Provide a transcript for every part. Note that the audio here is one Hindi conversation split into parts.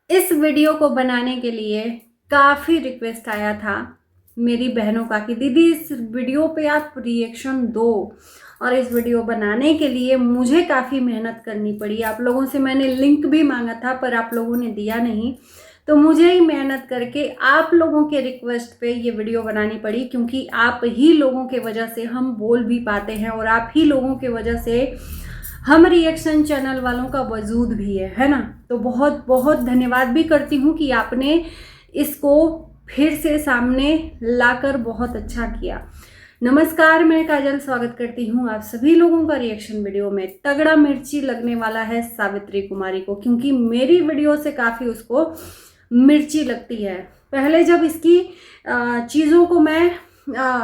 इस वीडियो को बनाने के लिए काफ़ी रिक्वेस्ट आया था मेरी बहनों का कि दीदी इस वीडियो पे आप रिएक्शन दो। और इस वीडियो बनाने के लिए मुझे काफ़ी मेहनत करनी पड़ी। आप लोगों से मैंने लिंक भी मांगा था पर आप लोगों ने दिया नहीं, तो मुझे ही मेहनत करके आप लोगों के रिक्वेस्ट पे ये वीडियो बनानी पड़ी, क्योंकि आप ही लोगों के वजह से हम बोल भी पाते हैं और आप ही लोगों के वजह से हम रिएक्शन चैनल वालों का वजूद भी है ना। तो बहुत बहुत धन्यवाद भी करती हूँ कि आपने इसको फिर से सामने लाकर बहुत अच्छा किया। नमस्कार, मैं काजल स्वागत करती हूँ आप सभी लोगों का रिएक्शन वीडियो में। तगड़ा मिर्ची लगने वाला है सावित्री कुमारी को, क्योंकि मेरी वीडियो से काफ़ी उसको मिर्ची लगती है। पहले जब इसकी चीज़ों को मैं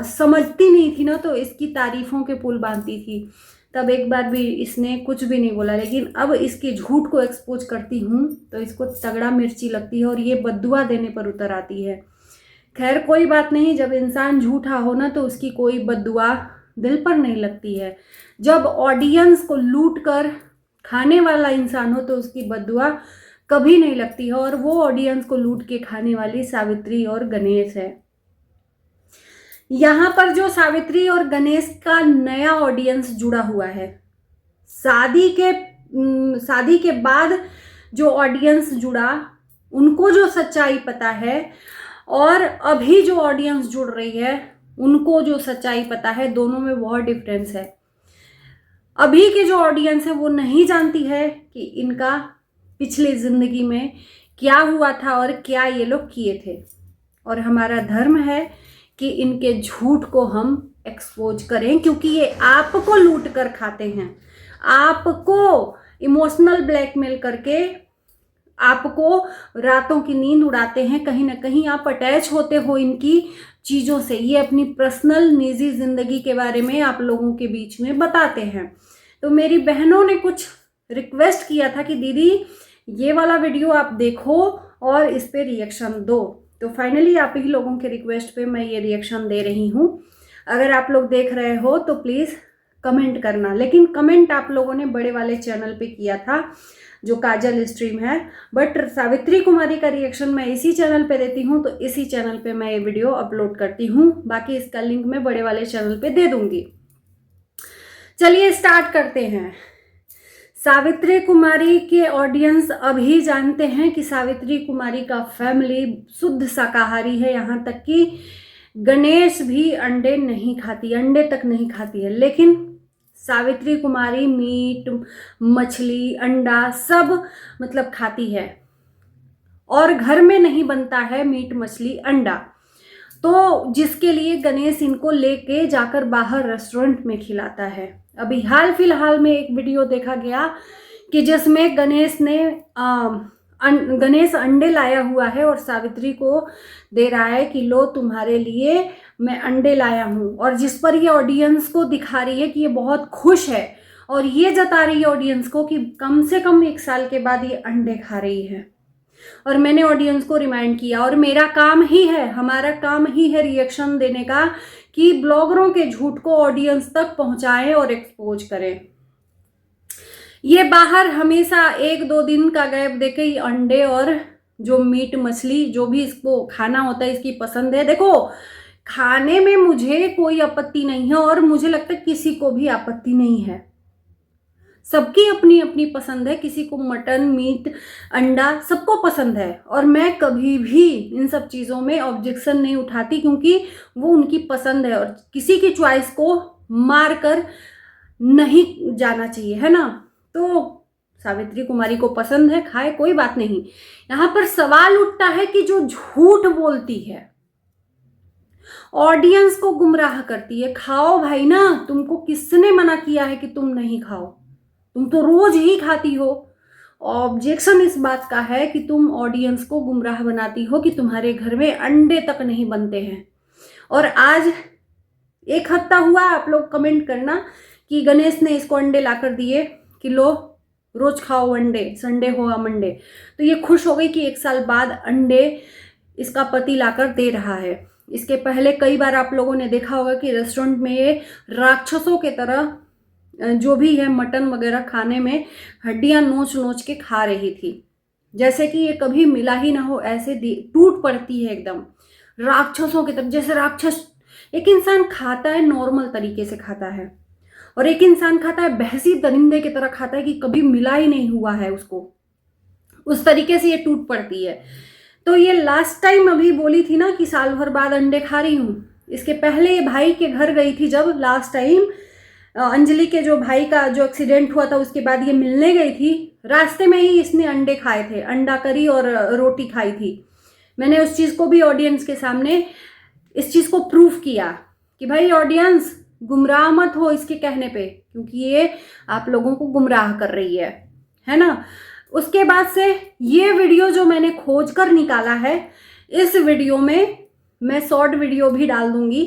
समझती नहीं थी ना, तो इसकी तारीफ़ों के पुल बांधती थी, तब एक बार भी इसने कुछ भी नहीं बोला। लेकिन अब इसके झूठ को एक्सपोज करती हूँ तो इसको तगड़ा मिर्ची लगती है और ये बद्दुआ देने पर उतर आती है। खैर कोई बात नहीं, जब इंसान झूठा हो ना तो उसकी कोई बद्दुआ दिल पर नहीं लगती है। जब ऑडियंस को लूट कर खाने वाला इंसान हो तो उसकी बद्दुआ कभी नहीं लगती है, और वो ऑडियंस को लूट के खाने वाली सावित्री और गणेश है। यहाँ पर जो सावित्री और गणेश का नया ऑडियंस जुड़ा हुआ है, शादी के बाद जो ऑडियंस जुड़ा उनको जो सच्चाई पता है, और अभी जो ऑडियंस जुड़ रही है उनको जो सच्चाई पता है, दोनों में बहुत डिफरेंस है। अभी की जो ऑडियंस है वो नहीं जानती है कि इनका पिछली जिंदगी में क्या हुआ था और क्या ये लोग किए थे, और हमारा धर्म है कि इनके झूठ को हम एक्सपोज करें, क्योंकि ये आपको लूट कर खाते हैं, आपको इमोशनल ब्लैकमेल करके आपको रातों की नींद उड़ाते हैं। कहीं ना कहीं आप अटैच होते हो इनकी चीज़ों से। ये अपनी पर्सनल निजी ज़िंदगी के बारे में आप लोगों के बीच में बताते हैं। तो मेरी बहनों ने कुछ रिक्वेस्ट किया था कि दीदी ये वाला वीडियो आप देखो और इस पर रिएक्शन दो। तो फाइनली आप ही लोगों के रिक्वेस्ट पे मैं ये रिएक्शन दे रही हूँ। अगर आप लोग देख रहे हो तो प्लीज़ कमेंट करना, लेकिन कमेंट आप लोगों ने बड़े वाले चैनल पे किया था जो काजल स्ट्रीम है, बट सावित्री कुमारी का रिएक्शन मैं इसी चैनल पे देती हूँ, तो इसी चैनल पे मैं ये वीडियो अपलोड करती हूँ। बाकी इसका लिंक मैं बड़े वाले चैनल पे दे दूँगी। चलिए स्टार्ट करते हैं। सावित्री कुमारी के ऑडियंस अभी जानते हैं कि सावित्री कुमारी का फैमिली शुद्ध शाकाहारी है, यहाँ तक कि गणेश भी अंडे नहीं खाती, अंडे तक नहीं खाती है। लेकिन सावित्री कुमारी मीट, मछली, अंडा सब मतलब खाती है, और घर में नहीं बनता है मीट, मछली, अंडा, तो जिसके लिए गणेश इनको लेके जाकर बाहर रेस्टोरेंट में खिलाता है। अभी हाल फिलहाल में एक वीडियो देखा गया कि जिसमें गणेश अंडे लाया हुआ है और सावित्री को दे रहा है कि लो तुम्हारे लिए मैं अंडे लाया हूँ, और जिस पर ये ऑडियंस को दिखा रही है कि ये बहुत खुश है, और ये जता रही है ऑडियंस को कि कम से कम 1 साल के बाद ये अंडे खा रही है। और मैंने ऑडियंस को रिमाइंड किया, और मेरा काम ही है, हमारा काम ही है रिएक्शन देने का, कि ब्लॉगरों के झूठ को ऑडियंस तक पहुंचाएं और एक्सपोज करें। ये बाहर हमेशा 1-2 दिन का गैप देके ही अंडे और जो मीट, मछली, जो भी इसको खाना होता है, इसकी पसंद है। देखो, खाने में मुझे कोई आपत्ति नहीं है, और मुझे लगता है किसी को भी आपत्ति नहीं है। सबकी अपनी अपनी पसंद है, किसी को मटन, मीट, अंडा सबको पसंद है, और मैं कभी भी इन सब चीज़ों में ऑब्जेक्शन नहीं उठाती, क्योंकि वो उनकी पसंद है, और किसी की चॉइस को मार कर नहीं जाना चाहिए, है ना। तो सावित्री कुमारी को पसंद है, खाए, कोई बात नहीं। यहाँ पर सवाल उठता है कि जो झूठ बोलती है, ऑडियंस को गुमराह करती है, खाओ भाई ना, तुमको किसने मना किया है कि तुम नहीं खाओ, तुम तो रोज ही खाती हो। ऑब्जेक्शन इस बात का है कि तुम ऑडियंस को गुमराह बनाती हो कि तुम्हारे घर में अंडे तक नहीं बनते हैं। और आज 1 हफ्ता हुआ, आप लोग कमेंट करना कि गणेश ने इसको अंडे लाकर दिए कि लो रोज खाओ अंडे, संडे हो या मंडे। तो ये खुश हो गई कि 1 साल बाद अंडे इसका पति लाकर दे रहा है। इसके पहले कई बार आप लोगों ने देखा होगा कि रेस्टोरेंट में ये राक्षसों के तरह जो भी है मटन वगैरह खाने में हड्डियां नोच नोच के खा रही थी। जैसे कि ये कभी मिला ही ना हो, ऐसे टूट पड़ती है एकदम राक्षसों की तरफ। जैसे राक्षस, एक इंसान खाता है नॉर्मल तरीके से खाता है, और एक इंसान खाता है भैंसी दरिंदे की तरह खाता है कि कभी मिला ही नहीं हुआ है उसको, उस तरीके से ये टूट पड़ती है। तो ये लास्ट टाइम अभी बोली थी ना कि साल भर बाद अंडे खा रही हूँ, इसके पहले ये भाई के घर गई थी जब लास्ट टाइम, अंजलि के जो भाई का जो एक्सीडेंट हुआ था उसके बाद ये मिलने गई थी, रास्ते में ही इसने अंडे खाए थे, अंडा करी और रोटी खाई थी। मैंने उस चीज़ को भी ऑडियंस के सामने इस चीज़ को प्रूफ किया कि भाई ऑडियंस गुमराह मत हो इसके कहने पे, क्योंकि ये आप लोगों को गुमराह कर रही है ना। उसके बाद से ये वीडियो जो मैंने खोज कर निकाला है, इस वीडियो में मैं शॉर्ट वीडियो भी डाल दूंगी।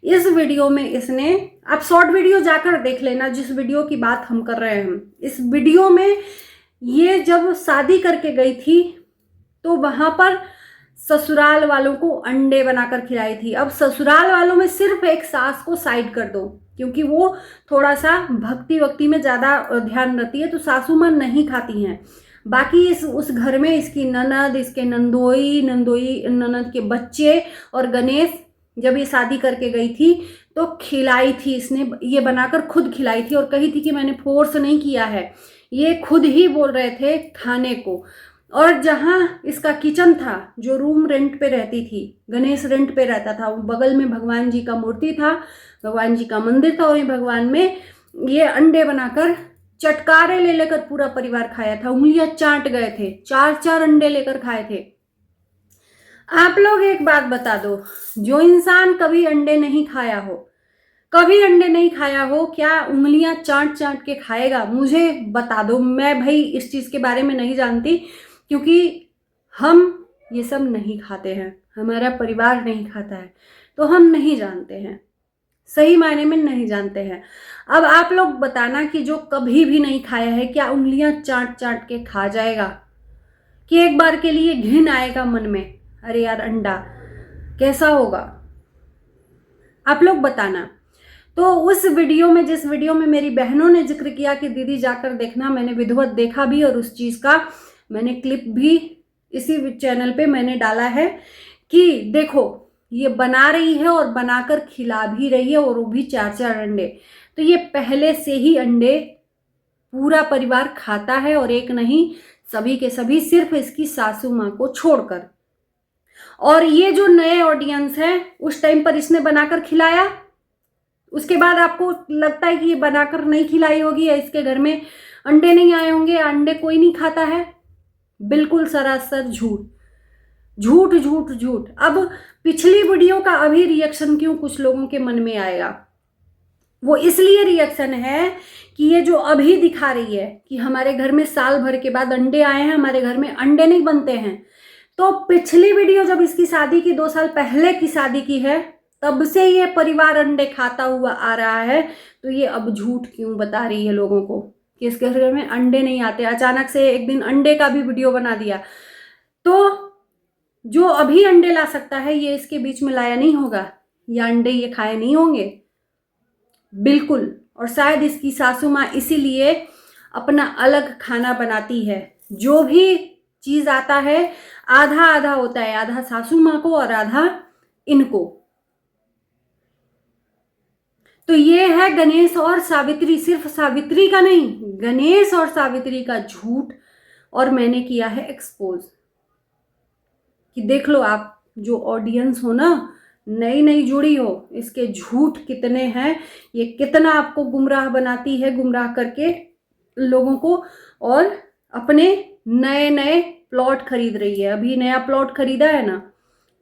इस वीडियो में इसने, आप शॉर्ट वीडियो जाकर देख लेना जिस वीडियो की बात हम कर रहे हैं। इस वीडियो में ये जब शादी करके गई थी तो वहां पर ससुराल वालों को अंडे बनाकर खिलाई थी। अब ससुराल वालों में सिर्फ एक सास को साइड कर दो, क्योंकि वो थोड़ा सा भक्ति वक्ति में ज़्यादा ध्यान रखती है, तो सासू माँ नहीं खाती हैं। बाकी उस घर में इसकी ननद, इसके नंदोई ननद के बच्चे और गणेश, जब ये शादी करके गई थी तो खिलाई थी इसने, ये बनाकर खुद खिलाई थी और कही थी कि मैंने फोर्स नहीं किया है, ये खुद ही बोल रहे थे खाने को। और जहाँ इसका किचन था, जो रूम रेंट पे रहती थी, गणेश रेंट पे रहता था, वो बगल में भगवान जी का मूर्ति था, भगवान जी का मंदिर था, वही भगवान में ये अंडे बनाकर चटकारे ले लेकर पूरा परिवार खाया था, उंगलियां चाट गए थे, 4-4 अंडे लेकर खाए थे। आप लोग एक बात बता दो, जो इंसान कभी अंडे नहीं खाया हो, कभी अंडे नहीं खाया हो, क्या उंगलियां चाट चाट के खाएगा? मुझे बता दो। मैं भाई इस चीज़ के बारे में नहीं जानती, क्योंकि हम ये सब नहीं खाते हैं, हमारा परिवार नहीं खाता है, तो हम नहीं जानते हैं, सही मायने में नहीं जानते हैं। अब आप लोग बताना कि जो कभी भी नहीं खाया है, क्या उंगलियां चाट चाट के खा जाएगा? कि एक बार के लिए घिन आएगा मन में, अरे यार अंडा कैसा होगा? आप लोग बताना। तो उस वीडियो में, जिस वीडियो में मेरी बहनों ने जिक्र किया कि दीदी जाकर देखना, मैंने विधिवत देखा भी और उस चीज़ का मैंने क्लिप भी इसी चैनल पे मैंने डाला है कि देखो ये बना रही है और बनाकर खिला भी रही है, और वो भी 4-4 अंडे। तो ये पहले से ही अंडे पूरा परिवार खाता है, और एक नहीं सभी के सभी, सिर्फ इसकी सासू माँ को छोड़कर। और ये जो नए ऑडियंस है, उस टाइम पर इसने बनाकर खिलाया, उसके बाद आपको लगता है कि ये बनाकर नहीं खिलाई होगी या इसके घर में अंडे नहीं आए होंगे, अंडे कोई नहीं खाता है। बिल्कुल सरासर झूठ झूठ झूठ झूठ। अब पिछली वीडियो का अभी रिएक्शन क्यों कुछ लोगों के मन में आएगा? वो इसलिए रिएक्शन है कि ये जो अभी दिखा रही है कि हमारे घर में साल भर के बाद अंडे आए हैं, हमारे घर में अंडे नहीं बनते हैं, तो पिछली वीडियो जब इसकी शादी की 2 साल पहले की शादी की है, तब से ये परिवार अंडे खाता हुआ आ रहा है, तो ये अब झूठ क्यों बता रही है लोगों को कि इसके घर में अंडे नहीं आते? अचानक से एक दिन अंडे का भी वीडियो बना दिया, तो जो अभी अंडे ला सकता है ये इसके बीच में लाया नहीं होगा, या अंडे ये खाए नहीं होंगे? बिल्कुल। और शायद इसकी सासू माँ इसीलिए अपना अलग खाना बनाती है। जो भी चीज़ आता है आधा आधा होता है, आधा सासू माँ को और आधा इनको। तो ये है गणेश और सावित्री, सिर्फ सावित्री का नहीं, गणेश और सावित्री का झूठ, और मैंने किया है एक्सपोज कि देख लो आप जो ऑडियंस हो ना, नई नई जुड़ी हो, इसके झूठ कितने हैं, ये कितना आपको गुमराह बनाती है, गुमराह करके लोगों को, और अपने नए नए प्लॉट खरीद रही है। अभी नया प्लॉट खरीदा है ना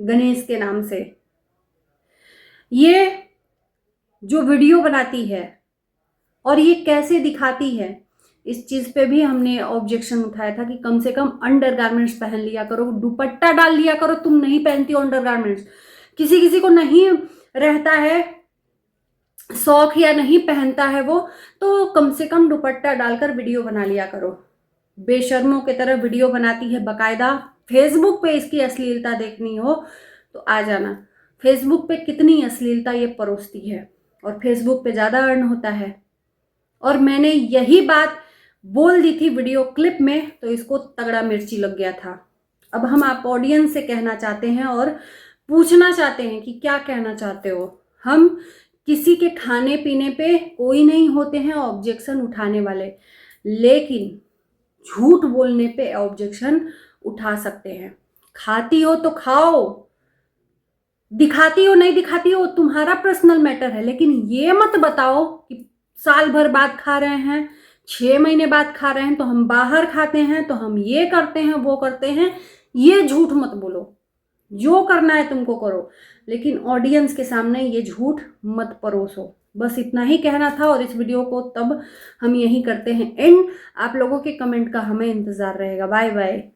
गणेश के नाम से। ये जो वीडियो बनाती है और ये कैसे दिखाती है, इस चीज़ पे भी हमने ऑब्जेक्शन उठाया था कि कम से कम अंडरगारमेंट्स पहन लिया करो, दुपट्टा डाल लिया करो। तुम नहीं पहनती हो अंडरगारमेंट्स, किसी किसी को नहीं रहता है शौक या नहीं पहनता है वो, तो कम से कम दुपट्टा डालकर वीडियो बना लिया करो। बेशर्मों की तरह वीडियो बनाती है बाकायदा। फेसबुक पे इसकी अश्लीलता देखनी हो तो आ जाना, फेसबुक पे कितनी अश्लीलता ये परोसती है, और फेसबुक पे ज़्यादा अर्न होता है। और मैंने यही बात बोल दी थी वीडियो क्लिप में, तो इसको तगड़ा मिर्ची लग गया था। अब हम आप ऑडियंस से कहना चाहते हैं और पूछना चाहते हैं कि क्या कहना चाहते हो। हम किसी के खाने पीने पे कोई नहीं होते हैं ऑब्जेक्शन उठाने वाले, लेकिन झूठ बोलने पे ऑब्जेक्शन उठा सकते हैं। खाती हो तो खाओ, दिखाती हो नहीं दिखाती हो तुम्हारा पर्सनल मैटर है, लेकिन ये मत बताओ कि साल भर बाद खा रहे हैं, 6 महीने बाद खा रहे हैं, तो हम बाहर खाते हैं, तो हम ये करते हैं वो करते हैं। ये झूठ मत बोलो। जो करना है तुमको करो, लेकिन ऑडियंस के सामने ये झूठ मत परोसो। बस इतना ही कहना था। और इस वीडियो को तब हम यही करते हैं एंड। आप लोगों के कमेंट का हमें इंतज़ार रहेगा। Bye bye.